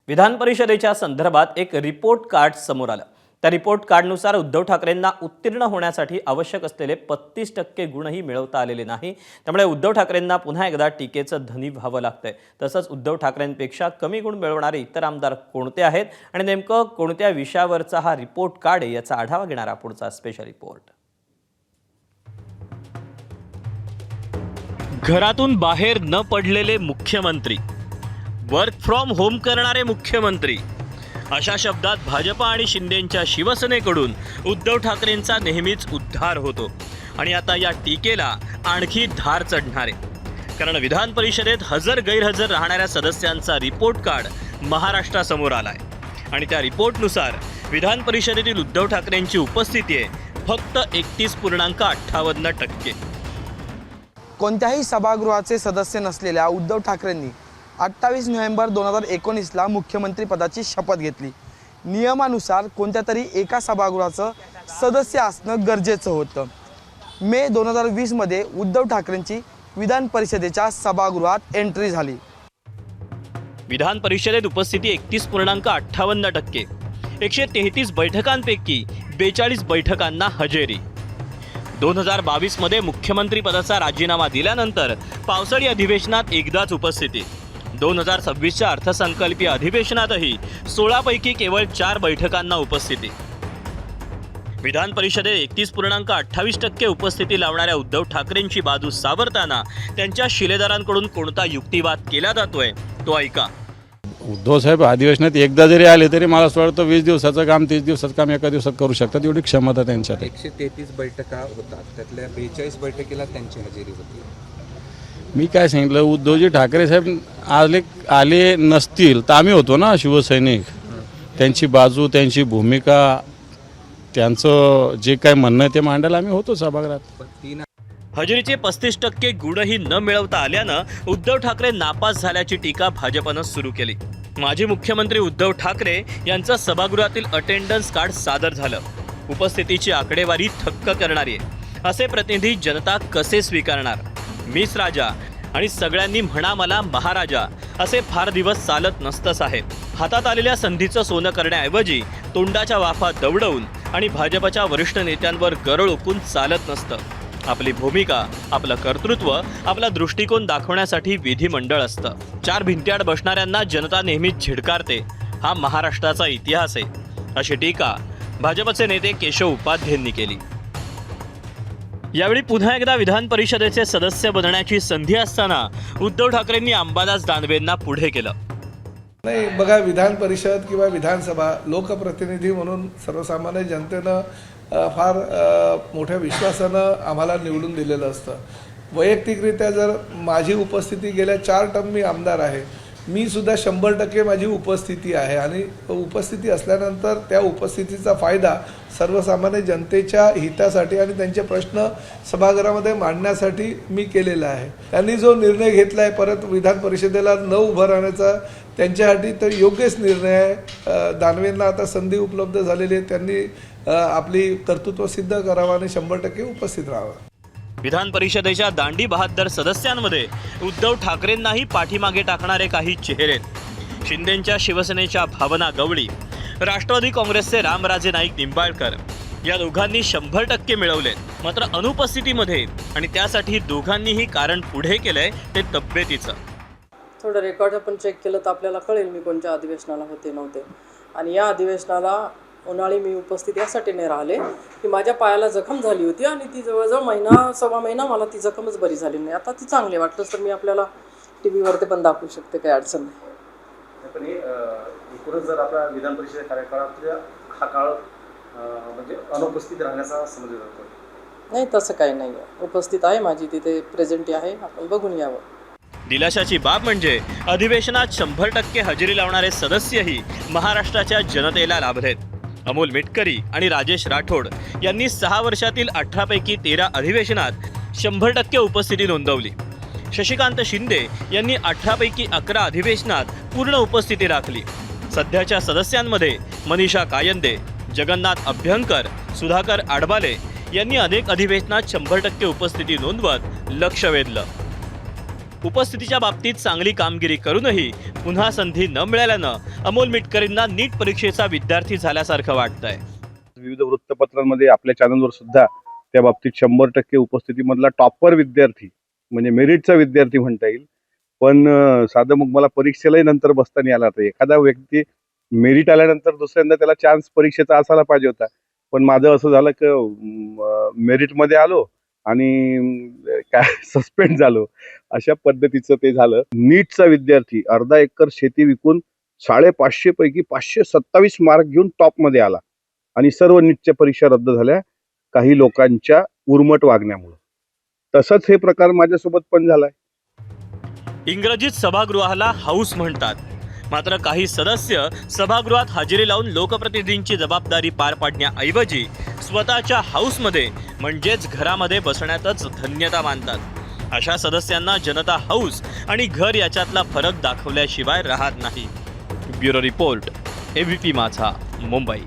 विधान परिषदेच्या संदर्भात एक रिपोर्ट कार्ड समोर आलं। त्या रिपोर्ट कार्डनुसार उद्धव ठाकरेंना उत्तीर्ण होण्यासाठी आवश्यक असलेले 35% गुणही मिळवता आलेले नाही। त्यामुळे उद्धव ठाकरेंना पुन्हा एकदा टीकेचं धनी व्हावं लागतंय। तसंच उद्धव ठाकरेंपेक्षा कमी गुण मिळवणारे इतर आमदार कोणते आहेत आणि नेमकं कोणत्या विषयावरचा हा रिपोर्ट कार्ड आहे याचा आढावा घेणारा पुढचा स्पेशल रिपोर्ट। घरातून बाहेर न पडलेले मुख्यमंत्री, वर्क फ्रॉम होम करणारे मुख्यमंत्री, अशा शब्दात भाजप आणि शिंदेंच्या शिवसेनेकडून उद्धव ठाकरेंचा नेहमीच उद्धार होतो आणि आता या टीकेला आणखी धार चढणार आहे। कारण विधान परिषदेत हजर गैरहजर राहणाऱ्या सदस्यांचा रिपोर्ट कार्ड महाराष्ट्रासमोर आलाय आणि त्या रिपोर्टनुसार विधान परिषदेतील उद्धव ठाकरेंची उपस्थिती आहे फक्त 31.58%। कोणत्याही सभागृहाचे सदस्य नसलेल्या उद्धव ठाकरेंनी 28 नोव्हेंबर 2019ला मुख्यमंत्रीपदाची शपथ घेतली। नियमानुसार कोणत्या तरी एका सभागृहाचं सदस्य असणं गरजेचं होतं। मे 2020मध्ये उद्धव ठाकरेंची विधान परिषदेच्या सभागृहात एंट्री झाली। विधान परिषदेत उपस्थिती 31.58%, 133 बैठकांपैकी 42 बैठकांना हजेरी। 2022 मध्ये मुख्यमंत्री पदाचा राजीनामा दिल्यानंतर पावसाळी अधिवेशनात एकदाच उपस्थिती। 2026च्या अर्थसंकल्पीय अधिवेशनातही 16 पैकी केवळ 4 बैठकांना उपस्थिती। विधान परिषदेत 31.28% उपस्थिती लावणाऱ्या उद्धव ठाकरेंची बाजू सावरताना त्यांच्या शिलेदारांकडून कोणता युक्तिवाद केला जातोय तो ऐका। उद्धव साहेब अधिवेशनात एकदा जरी आले तरी मला असं वाटतं 20 दिवसाचं काम 30 दिवसाचं काम एका दिवसात करू शकतात, एवढी क्षमता त्यांच्यात। 133 बैठका होतात, त्यातल्या 42 बैठकीला त्यांची हजेरी होती। मी काय सांगितलं, उद्धवजी ठाकरे साहेब आले नसतील तर आम्ही होतो ना शिवसैनिक। त्यांची बाजू, त्यांची भूमिका, त्यांचं जे काय म्हणणं ते मांडायला आम्ही होतो सभागृहात। हजेरीचे 35% गुणही न मिळवता आल्यानं उद्धव ठाकरे नापास झाल्याची टीका भाजपनं सुरू केली। माजी मुख्यमंत्री उद्धव ठाकरे यांचं सभागृहातील अटेंडन्स कार्ड सादर झालं। उपस्थितीची आकडेवारी थक्क करणारी आहे। असे प्रतिनिधी जनता कसे स्वीकारणार? मीच राजा आणि सगळ्यांनी म्हणा मला महाराजा असे फार दिवस चालत नसतं साहेब। हातात आलेल्या संधीचं सोनं करण्याऐवजी तोंडाच्या वाफा दवडवून आणि भाजपच्या वरिष्ठ नेत्यांवर गरळ ओकून चालत नसतं। आपली भूमिका, आपलं कर्तृत्व, आपला दृष्टिकोन दाखवण्यासाठी विधिमंडळ असतं। 4 भिंत्याआड बसणाऱ्यांना जनता नेहमीच झिडकारते, हा महाराष्ट्राचा इतिहास आहे, अशी टीका भाजपचे नेते केशव उपाध्यायांनी केली। यावेळी पुन्हा एकदा विधान परिषदेचे सदस्य बनण्याची संधी असताना उद्धव ठाकरेंनी अंबादास दानवेंना पुढे केलं। नाही बघा, विधान परिषद किंवा विधानसभा लोकप्रतिनिधी म्हणून सर्वसामान्य जनतेनं फार मोठ्या विश्वासानं आम्हाला निवडून दिलेलं असतं। वैयक्तिकरित्या जर माझी उपस्थिती गेल्या 4 टर्म मी आमदार आहे, मी सुद्धा 100% माझी उपस्थिती आहे आणि उपस्थिती असल्यानंतर त्या उपस्थितीचा फायदा सर्वसामान्य जनतेच्या हितासाठी आणि त्यांचे प्रश्न सभागृहामध्ये मांडण्यासाठी मी केलेला आहे। त्यांनी जो निर्णय घेतला आहे परत विधान परिषदेला न उभं राहण्याचा, त्यांच्यासाठी तर योग्यच निर्णय आहे। दानवेंना आता संधी उपलब्ध झालेली आहे, त्यांनी आपली कर्तृत्व सिद्ध करावं आणि 100% उपस्थित राहावं। विधान परिषदेच्या दांडी बहाद्दर सदस्यांमध्ये उद्धव ठाकरेंनाही पाठीमागे टाकणारे काही चेहरे। शिंदेंच्या शिवसेनेच्या भावना गवळी, राष्ट्रवादी काँग्रेसचे रामराजे नाईक निंबाळकर या दोघांनी 100% मिळवले। मात्र अनुपस्थितीमध्ये आणि त्यासाठी दोघांनीही कारण पुढे केलंय ते तब्येतीचं। थोडं रेकॉर्ड आपण चेक केलं तर आपल्याला कळेल मी कोणत्या अधिवेशनाला होते नव्हते। आणि या अधिवेशनाला उन्हाळी मी उपस्थित यासाठी नाही राहिले की माझ्या पायाला जखम झाली होती आणि ती जवळजवळ सव्वा महिना मला ती जखमच बरी झाली नाही। आता ती चांगली वाटलंच तर मी आपल्याला टीव्हीवरती पण दाखवू शकते, काही अडचण नाही। पण एकूणच जर आपल्या विधान परिषद कार्यकाळात हा काळ म्हणजे अनुपस्थित राहण्याचा समजला जातो? नाही, तसं काही नाही आहे, उपस्थित आहे माझी, तिथे प्रेझेंट आहे, आपण बघून यावं। दिलाशाची बाब म्हणजे अधिवेशनात 100% हजेरी लावणारे सदस्यही महाराष्ट्राच्या जनतेला लाभलेत। अमोल मिटकरी आणि राजेश राठोड यांनी 6 वर्षातील 18 पैकी 13 अधिवेशनात 100% उपस्थिती नोंदवली। शशिकांत शिंदे यांनी 18 पैकी 11 अधिवेशनात पूर्ण उपस्थिती राखली। सध्याच्या सदस्यांमध्ये मनीषा कायंदे, जगन्नाथ अभ्यंकर, सुधाकर आडबाले यांनी अनेक अधिवेशनात 100% उपस्थिती नोंदवत लक्ष वेधलं। उपस्थितीच्या बाबतीत चांगली कामगिरी करूनही पुन्हा संधी न मिळाल्यानं अमोल मिटकरींना नीट परीक्षेचा विद्यार्थी झाल्यासारखं वाटतंय. विविध वृत्तपत्रांमध्ये आपल्या चॅनलवर सुद्धा त्या बाबतीत 100% उपस्थितीमधला टॉपर विद्यार्थी म्हणजे मेरिटचा विद्यार्थी म्हणता येईल. पण साधं मग मला परीक्षेलाही नंतर बसता नाही आला. तर एखादा व्यक्ती मेरिट आल्यानंतर दुसऱ्यांदा त्याला चान्स परीक्षेचा असायला पाहिजे होता. पण माझं असं झालं की मेरिटमध्ये आलो आणि काय सस्पेंड झालो, अशा पद्धतीचं ते झालं. नीटचा विद्यार्थी अर्धा एकर शेती विकून 550 पैकी 527 मार्क घेऊन टॉपमध्ये आला आणि सर्व नीटच्या परीक्षा रद्द झाल्या काही लोकांच्या उर्मट वागण्यामुळे. तसंच हे प्रकार माझ्यासोबत पण झालाय. इंग्रजीत सभागृहाला हाऊस म्हणतात. मात्र काही सदस्य सभागृहात हजेरी लावून लोकप्रतिनिधींची जबाबदारी पार पाडण्याऐवजी स्वतःच्या हाऊसमध्ये म्हणजेच घरामध्ये बसण्यातच धन्यता मानतात. अशा सदस्यांना जनता हाऊस आणि घर याच्यातला फरक दाखवल्याशिवाय राहत नाही. ब्युरो रिपोर्ट, ABP माझा, मुंबई.